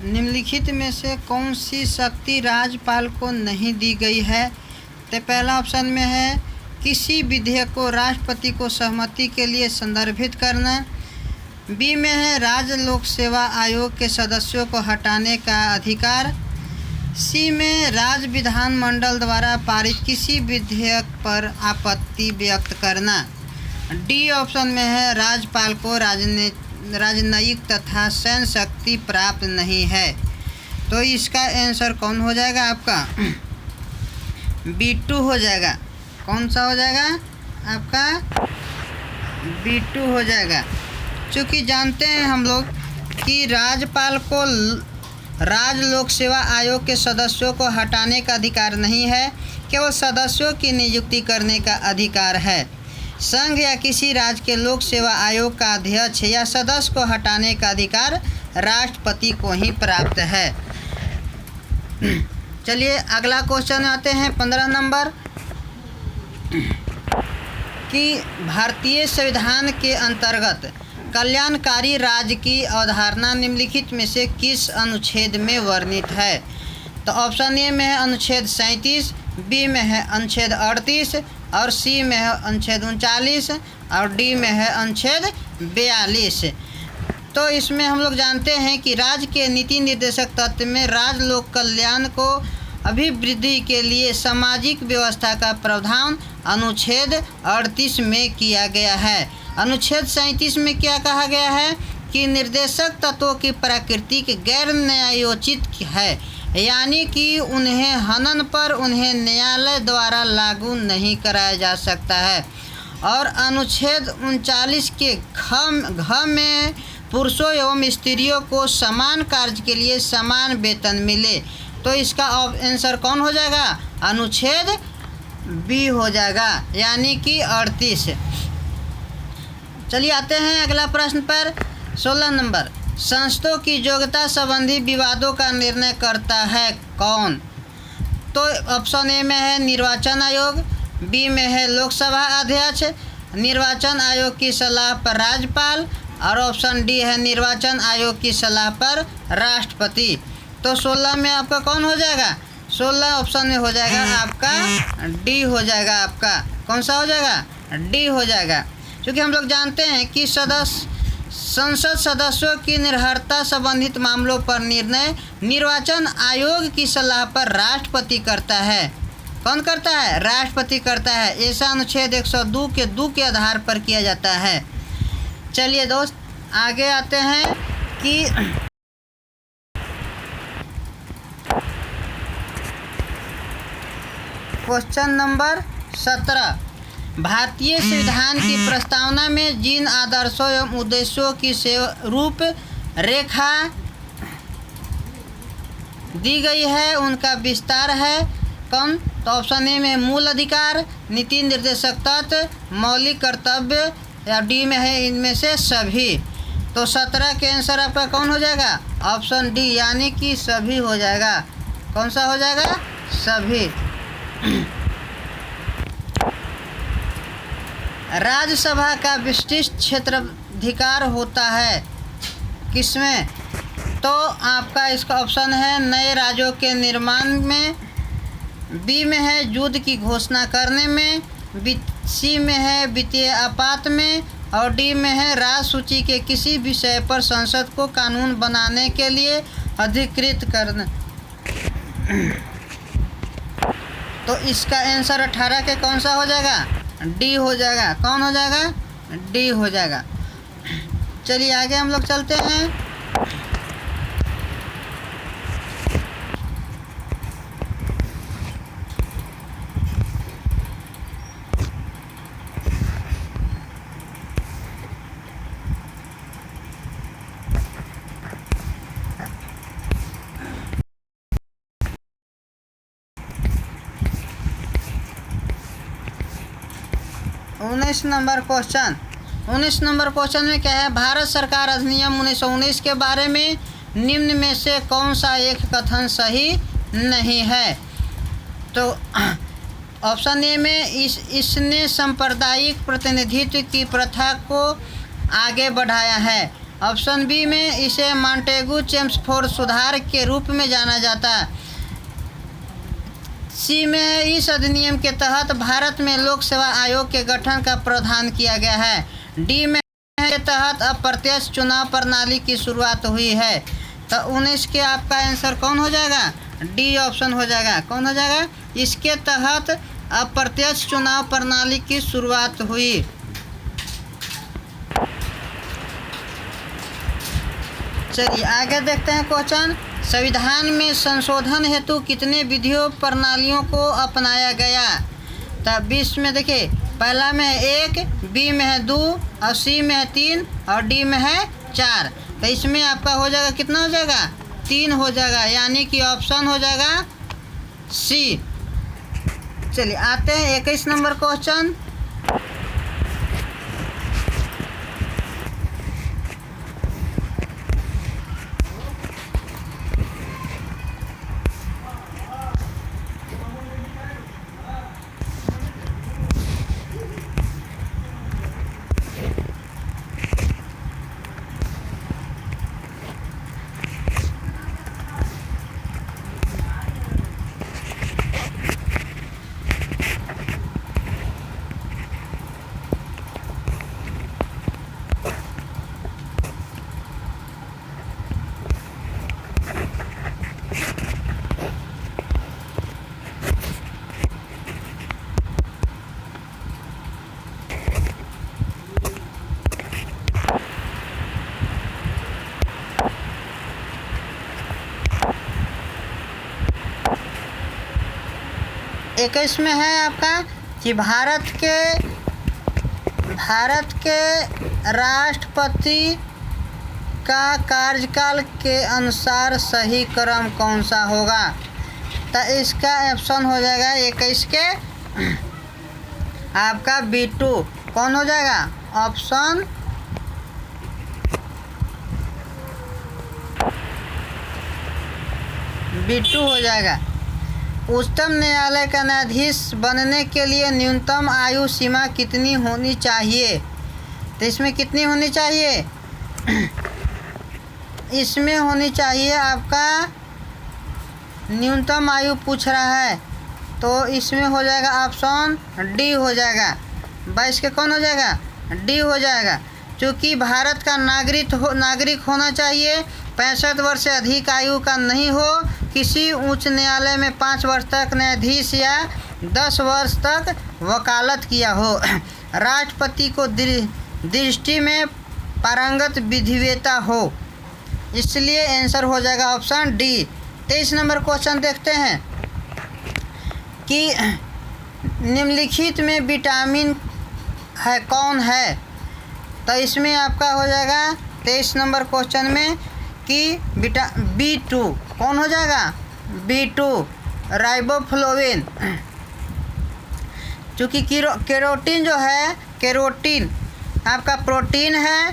निम्नलिखित में से कौन सी शक्ति राज्यपाल को नहीं दी गई है? तो पहला ऑप्शन में है किसी विधेयक को राष्ट्रपति को सहमति के लिए संदर्भित करना। बी में है राज्य लोक सेवा आयोग के सदस्यों को हटाने का अधिकार। सी में राज्य विधानमंडल द्वारा पारित किसी विधेयक पर आपत्ति व्यक्त करना। डी ऑप्शन में है राज्यपाल को राजनयिक तथा सैन्य शक्ति प्राप्त नहीं है। तो इसका आंसर कौन हो जाएगा आपका? B2 हो जाएगा। कौन सा हो जाएगा आपका? B2 हो जाएगा। चूँकि जानते हैं हम लोग कि राज्यपाल को राज्य लोक सेवा आयोग के सदस्यों को हटाने का अधिकार नहीं है, केवल सदस्यों की नियुक्ति करने का अधिकार है। संघ या किसी राज्य के लोक सेवा आयोग का अध्यक्ष या सदस्य को हटाने का अधिकार राष्ट्रपति को ही प्राप्त है। चलिए अगला क्वेश्चन आते हैं 15 नंबर कि भारतीय संविधान के अंतर्गत कल्याणकारी राज्य की अवधारणा निम्नलिखित में से किस अनुच्छेद में वर्णित है? तो ऑप्शन ए में है अनुच्छेद 37, बी में है अनुच्छेद 38 और सी में है अनुच्छेद 39 और डी में है अनुच्छेद 42। तो इसमें हम लोग जानते हैं कि राज्य के नीति निर्देशक तत्व में राज्य लोक कल्याण को अभिवृद्धि के लिए सामाजिक व्यवस्था का प्रावधान अनुच्छेद 38 में किया गया है। अनुच्छेद 37 में क्या कहा गया है कि निर्देशक तत्वों की प्रकृति गैर न्यायोचित है, यानी कि उन्हें हनन पर उन्हें न्यायालय द्वारा लागू नहीं कराया जा सकता है। और अनुच्छेद 39 के घ में पुरुषों एवं स्त्रियों को समान कार्य के लिए समान वेतन मिले। तो इसका आंसर कौन हो जाएगा? अनुच्छेद बी हो जाएगा, यानी कि 38। चलिए आते हैं अगला प्रश्न पर 16 नंबर। संसदों की योग्यता संबंधी विवादों का निर्णय करता है कौन? तो ऑप्शन ए में है निर्वाचन आयोग, बी में है लोकसभा अध्यक्ष, निर्वाचन आयोग की सलाह पर राज्यपाल और ऑप्शन डी है निर्वाचन आयोग की सलाह पर राष्ट्रपति। तो 16 में आपका कौन हो जाएगा? 16 ऑप्शन में हो जाएगा आपका डी हो जाएगा। आपका कौन सा हो जाएगा? डी हो जाएगा। क्योंकि हम लोग जानते हैं कि संसद सदस्यों की निर्भरता संबंधित मामलों पर निर्णय निर्वाचन आयोग की सलाह पर राष्ट्रपति करता है। कौन करता है? राष्ट्रपति करता है। ऐसा अनुच्छेद 102 के 2 के आधार पर किया जाता है। चलिए दोस्त आगे आते हैं कि क्वेश्चन नंबर 17। भारतीय संविधान की प्रस्तावना में जिन आदर्शों एवं उद्देश्यों की रूप रेखा दी गई है उनका विस्तार है कौन? तो ऑप्शन ए में मूल अधिकार, नीति निर्देशक तत्व, मौलिक कर्तव्य या डी में है इनमें से सभी। तो 17 के आंसर आपका कौन हो जाएगा? ऑप्शन डी, यानी कि सभी हो जाएगा। कौन सा हो जाएगा? सभी। राज्यसभा का विशिष्ट क्षेत्राधिकार होता है किसमें? तो आपका इसका ऑप्शन है नए राज्यों के निर्माण में, बी में है युद्ध की घोषणा करने में, सी में है वित्तीय आपात में और डी में है राज्य सूची के किसी विषय पर संसद को कानून बनाने के लिए अधिकृत करना। तो इसका आंसर 18 के कौन सा हो जाएगा? डी हो जाएगा। कौन हो जाएगा? डी हो जाएगा। चलिए आगे हम लोग चलते हैं। उन्नीस नंबर क्वेश्चन में क्या है? भारत सरकार अधिनियम 1919 के बारे में निम्न में से कौन सा एक कथन सही नहीं है? तो ऑप्शन ए में इसने सांप्रदायिक प्रतिनिधित्व की प्रथा को आगे बढ़ाया है। ऑप्शन बी में इसे मॉन्टेगू चेम्सफोर्ड सुधार के रूप में जाना जाता है। सी में है इस अधिनियम के तहत भारत में लोक सेवा आयोग के गठन का प्रावधान किया गया है। डी में के तहत अप्रत्यक्ष चुनाव प्रणाली की शुरुआत हुई है। तो 19 के आपका आंसर कौन हो जाएगा? डी ऑप्शन हो जाएगा। कौन हो जाएगा? इसके तहत अप्रत्यक्ष चुनाव प्रणाली की शुरुआत हुई। चलिए आगे देखते हैं क्वेश्चन। संविधान में संशोधन हेतु कितने विधियों प्रणालियों को अपनाया गया? तो 20 में देखिए, पहला में है 1, बी में है 2 और सी में है 3 और डी में है 4। तो इसमें आपका हो जाएगा, कितना हो जाएगा? 3 हो जाएगा, यानी कि ऑप्शन हो जाएगा सी। चलिए आते हैं 21 नंबर क्वेश्चन। इक्कीस में है आपका कि भारत के राष्ट्रपति का कार्यकाल के अनुसार सही क्रम कौन सा होगा? तो इसका ऑप्शन हो जाएगा 21 के आपका B2। कौन हो जाएगा? ऑप्शन B2 हो जाएगा। उच्चतम न्यायालय का न्यायाधीश बनने के लिए न्यूनतम आयु सीमा कितनी होनी चाहिए? तो इसमें कितनी होनी चाहिए? इसमें होनी चाहिए आपका न्यूनतम आयु पूछ रहा है, तो इसमें हो जाएगा ऑप्शन डी हो जाएगा। 22 के कौन हो जाएगा? डी हो जाएगा। क्योंकि भारत का नागरिक होना चाहिए, 65 वर्ष से अधिक आयु का नहीं हो, किसी उच्च न्यायालय में 5 वर्ष तक न्यायाधीश या 10 वर्ष तक वकालत किया हो, राष्ट्रपति को दृष्टि में पारंगत विधिवेता हो। इसलिए आंसर हो जाएगा ऑप्शन डी। 23 नंबर क्वेश्चन देखते हैं कि निम्नलिखित में विटामिन है कौन है? तो इसमें आपका हो जाएगा 23 नंबर क्वेश्चन में कि B2 कौन हो जाएगा? B2 riboflavin. चूँकि केरोटीन जो है, केरोटीन आपका प्रोटीन है,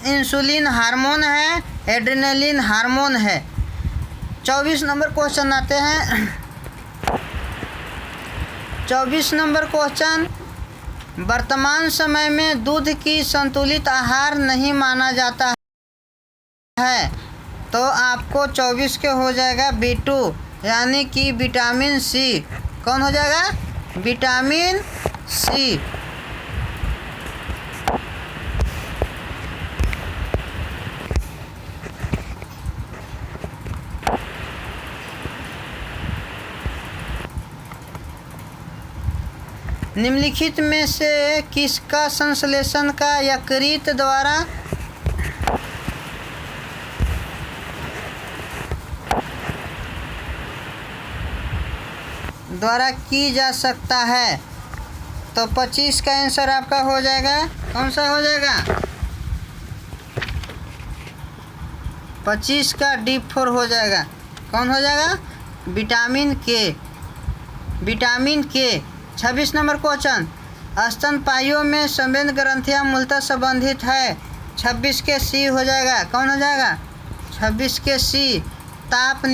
इंसुलिन हार्मोन है, एड्रेनलिन हार्मोन है। 24 नंबर क्वेश्चन आते हैं। 24 नंबर क्वेश्चन, वर्तमान समय में दूध की संतुलित आहार नहीं माना जाता है, तो आपको 24 के हो जाएगा B2, यानी कि विटामिन सी। कौन हो जाएगा? Vitamin C. निम्नलिखित में से किसका संश्लेषण का यकृत द्वारा की जा सकता है? तो 25 का आंसर आपका हो जाएगा, कौन सा हो जाएगा? 25 का D4 हो जाएगा। कौन हो जाएगा? विटामिन के। विटामिन के। 26 नंबर क्वेश्चन, स्तनपायियों में संवेद ग्रंथियां मूलतः संबंधित है। 26 के सी हो जाएगा। कौन हो जाएगा? 26 के सी, ताप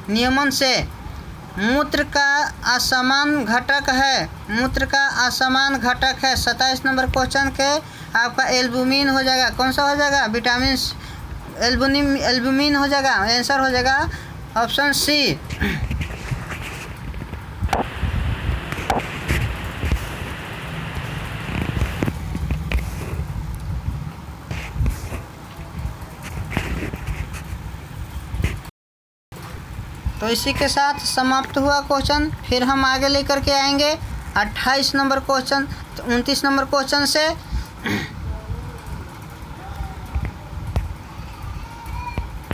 नियमन से। मूत्र का असमान घटक है। मूत्र का असमान घटक है। 27 नंबर क्वेश्चन के आपका एल्बुमिन हो जाएगा। कौन सा हो जाएगा? विटामिन एल्बुमिन हो जाएगा। आंसर हो जाएगा ऑप्शन सी। तो इसी के साथ समाप्त हुआ क्वेश्चन। फिर हम आगे लेकर के आएंगे 28 नंबर क्वेश्चन। तो 29 नंबर क्वेश्चन से